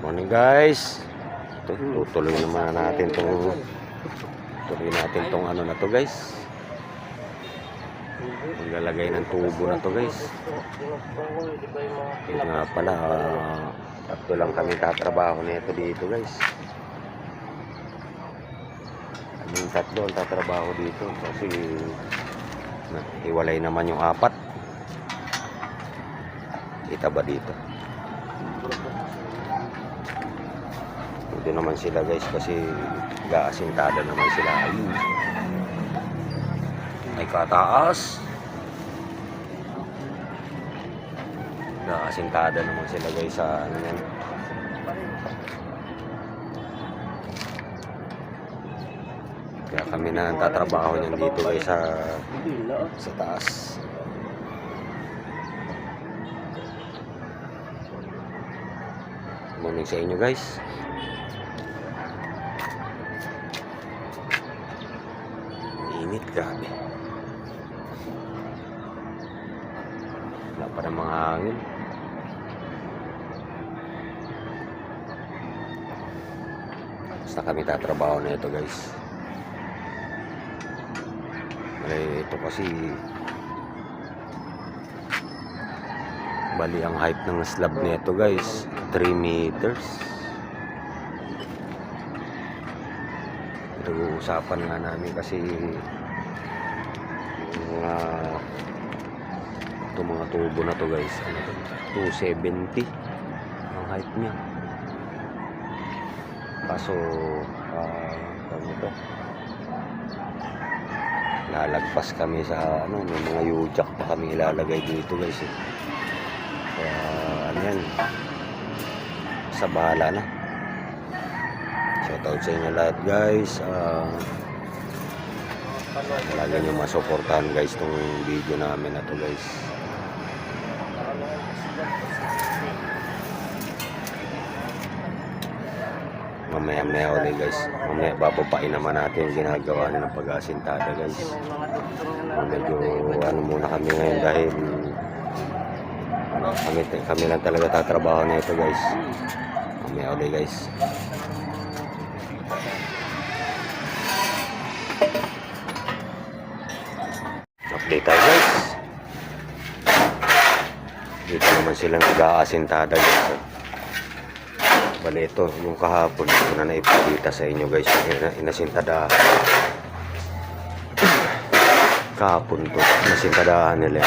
Morning guys. Tutuloy naman natin tong ano na to guys. Maglalagay ng tubo na to guys. Yun nga pala, tatlo lang kami tatrabaho nito dito guys. Kaming tatlo ang tatrabaho dito kasi hiwalay naman yung apat. Kita ba dito? Ito naman sila guys kasi gaasintada naman sila. Ayun. Ay kataas. Gaasintada naman sila guys sa ano yan. Kaya kami na tatrabaho niyan dito guys sa taas. Morning sa inyo guys. Init, grabe. Wala pa ng mga hangin. Basta kami tatrabaho na ito guys. Ito kasi bali ang height ng slab nito guys 3 meters. Pinag-uusapan nga namin kasi yung mga tubo na to guys, ano to, 270 ang height niya. Kaso lalagpas kami sa ano, may mga U-jack pa kami ilalagay dito guys eh. Kaya ano yan, sa bahala na. Shoutout sa inyo lahat guys. Lagi nyo masuportahan guys tong video namin na to guys. Mamaya ulit guys. Mamaya babapain naman natin yung ginagawa na ng pag-asintada guys. Medyo ano muna kami ngayon dahil kami lang talaga tatrabaho na ito guys. Mamaya ulit guys. Update tayo guys. Dito naman sila nag-aasintada guys. Bali ito, yung kahapon ito na naipakita sa inyo guys, inasintadahan. Kahapon to, inasintadahan nila.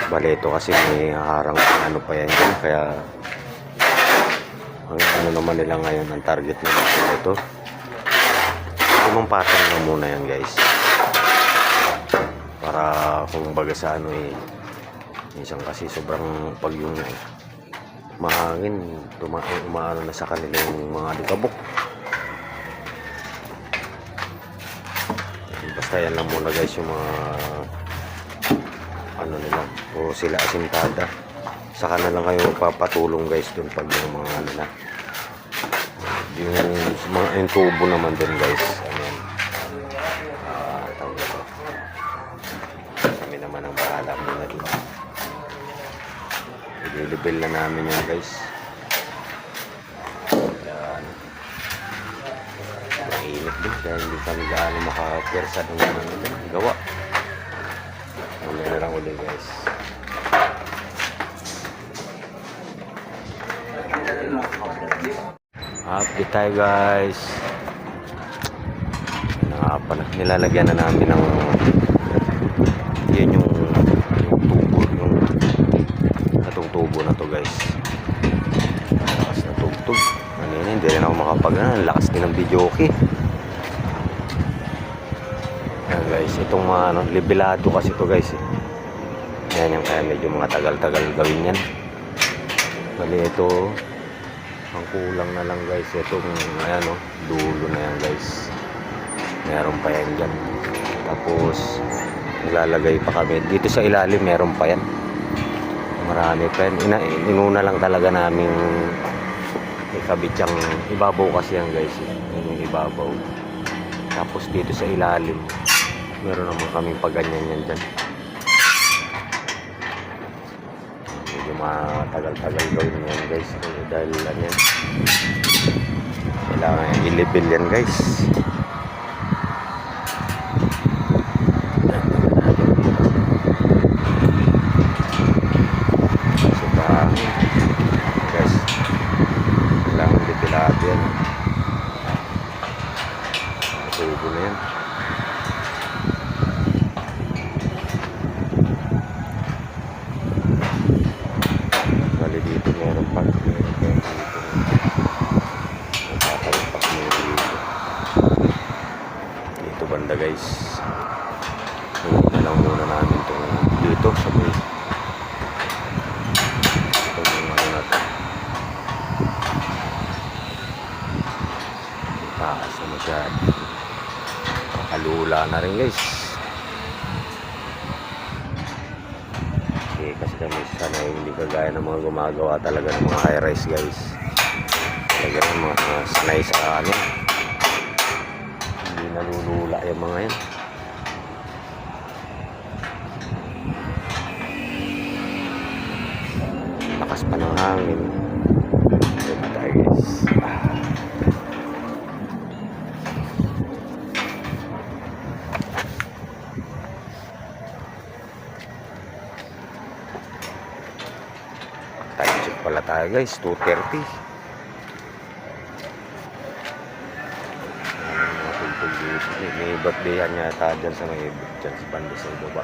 Bali ito kasi may harang ano pa yan dyan, kaya ang ano naman nila ngayon, ang target nila ito. Tumang pattern na muna yan guys. Para kung baga sa ano eh, minsan kasi sobrang pag yung mahangin, umaano na sa kanilang mga alikabok. Basta yan lang muna guys yung mga ano nila, o sila asintada. Saka na lang kayo papatulong guys dun pag yung mga ano na yung tubo naman dun guys. Ayan. Tawag ito, kami naman ang bahala muna dun. I-level na namin yan guys. Yan. Mainit din dahil hindi kami gaano makapwersa ng gawa. Ulit na lang ulit guys. Update tayo guys. Nilalagyan na namin ng yun yung tubo na to guys. Lakas na tugtog. Kanina hindi rin ako makapag lakas din ng video okay. Ayan guys, itong mga ano, libelado kasi to guys eh. Ayan yung kaya medyo mga tagal-tagal gawin yan. Bali ito, ang kulang na lang guys itong ayan o, dulo na yan guys. Meron pa yan dyan. Tapos naglalagay pa kami dito sa ilalim, meron pa yan. Marami pa yan. Inuna lang talaga namin ikabit yung ibabaw kasi yan guys. Yan yung ibabaw. Tapos dito sa ilalim meron naman kaming paganyan yan dyan. Medyo matagal-tagal gawin yan guys, dahil ano yan, kailangan i-level yan guys. Guys, kailangan levelado yan. Tubo na yan. Bali dito meron pa dito. Nagtatalpak meron dito. Dito banda guys. Huwag na lang muna namin itong dito sa may itong ano na ito. Taas na masyado. Alula na rin guys. Kasi kami sana hindi kagaya ng mga gumagawa talaga ng mga high rise guys. Talaga ng mga sanay sa ano, hindi nalulula yung mga yan. Lakas pa ng hangin. Ito tayo guys. Time check pala tayo guys, 2:30. Matultog dito. May birthdayhan yata dyan sa may dyan sa banda sa ibaba.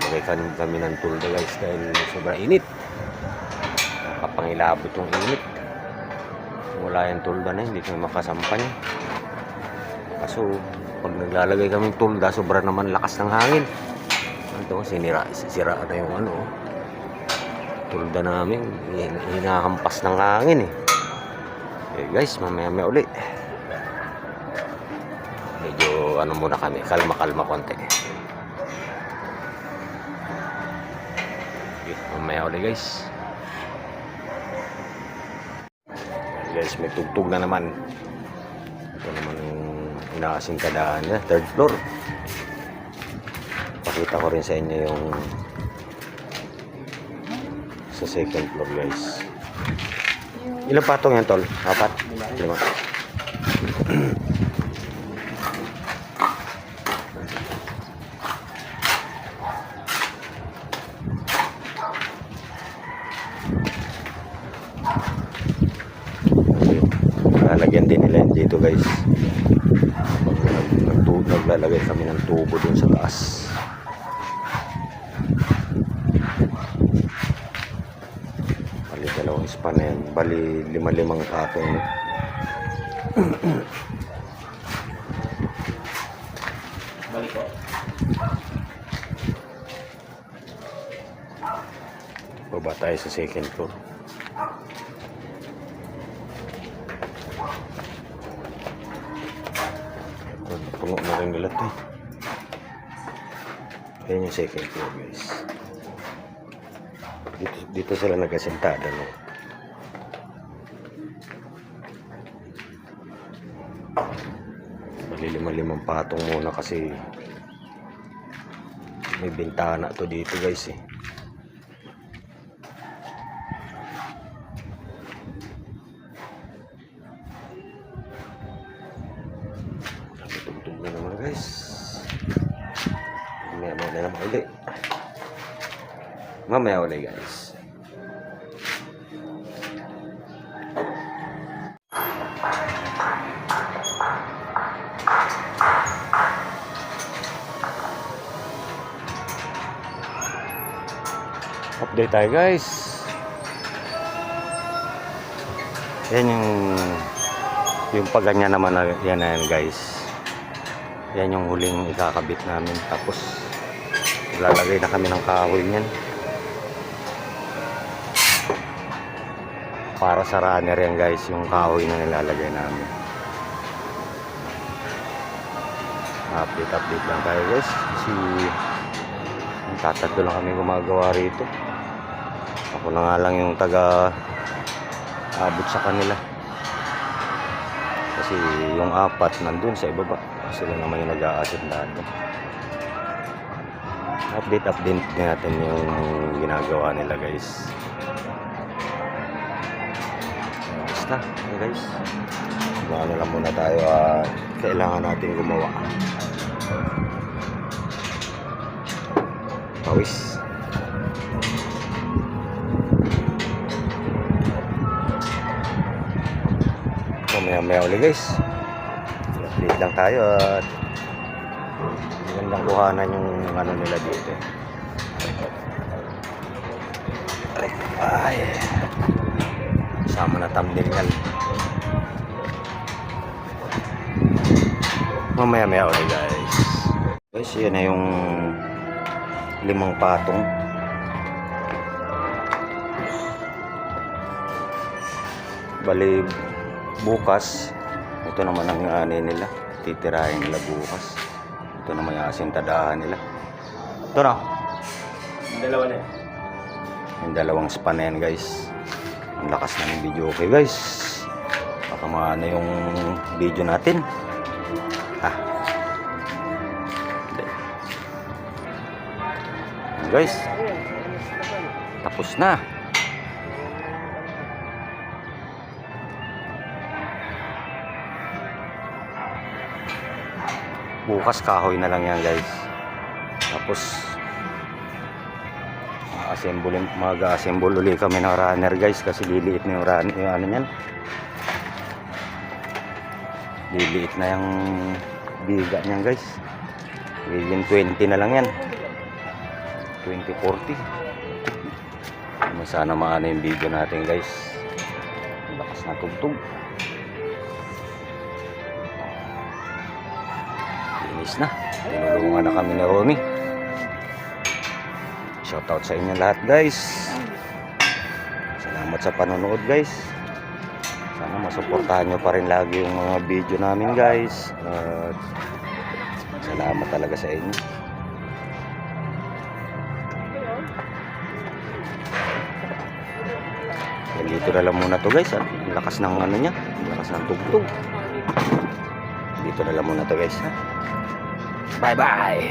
Nagay kami ng tulda guys dahil sobrang init. Nakapangilabot yung init. Wala yung tulda na, hindi kami makasampan. Kaso pag naglalagay kami ng tulda, sobrang naman lakas ng hangin. Ito, sira na yung ano, tulda namin, hinahampas ng hangin eh. Okay guys, mamaya uli. Medyo ano muna kami, kalma konti. Okay, mamaya uli guys. Guys, may tugtog na naman. Ito naman yung inaasingkadaan niya, 3rd floor. Pakita ko rin sa inyo yung sa 2nd floor guys. Ilang patong yan tol? 4? 5? Lalagyan din nila yan dito guys. Naglalagay kami ng tubo dun sa taas. Bali dalawang span na yan. Bali 5 patong. Bali po. Baba tayo sa 2nd floor. Pungo na rin nila ito. Ayan yung 2nd floor guys. Dito sila nagkasentada no. Bali 5 patong muna kasi may bintana to dito guys eh. Tugtog na naman guys. Mamaya na naman ulit. Mamaya ulit guys. Update tayo guys. Yan yung pagganyan naman na yan guys. Yan yung huling ikakabit namin. Tapos lalagay na kami ng kahoy niyan. Para sa runner yan guys, yung kahoy na nilalagay namin. Update lang tayo guys. Kasi tatatlo lang kami gumagawa rito. Ako na nga lang yung taga abot sa kanila. Kasi yung 4 nandun sa ibaba. Sila naman yung nag-a-assist lahat. update din natin yung ginagawa nila guys. Basta okay guys, ano lang muna tayo at kailangan natin gumawa. Pawis. Maya ulit guys, update lang tayo at magandang kuhanan yung ano nila dito. Ay, sama na thumbnail yan. Mamaya ulit guys. Guys, yan na yung 5 patong. Bali bukas, ito naman ang ani nila, titirahin nila bukas. Ito naman yung asintadahan nila. Ito na, Dalawa na. yung 2 span na yan guys. Ang lakas na ng video. Okay guys, baka maano yung video natin. Hindi. Guys, tapos na. Bukas kahoy na lang yan guys. Tapos mag-assemble ulit kami ng runner guys, kasi liliit na yung runner, yung ano yan, liliit na yung biga niyan guys. Giging 20 na lang yan, 2040. Sana maano yung video natin guys. Lakas na tugtog. Linis na. Tinulungan na kami ni Ronnie. Shoutout sa inyo lahat guys. Salamat sa panonood guys. Sana masuportahan nyo pa rin lagi yung mga video namin guys. Salamat talaga sa inyo. Dito na lang muna to guys. Ang lakas ng ano niya, ang lakas ng tugtog. Dito na lang muna to guys. Bye bye.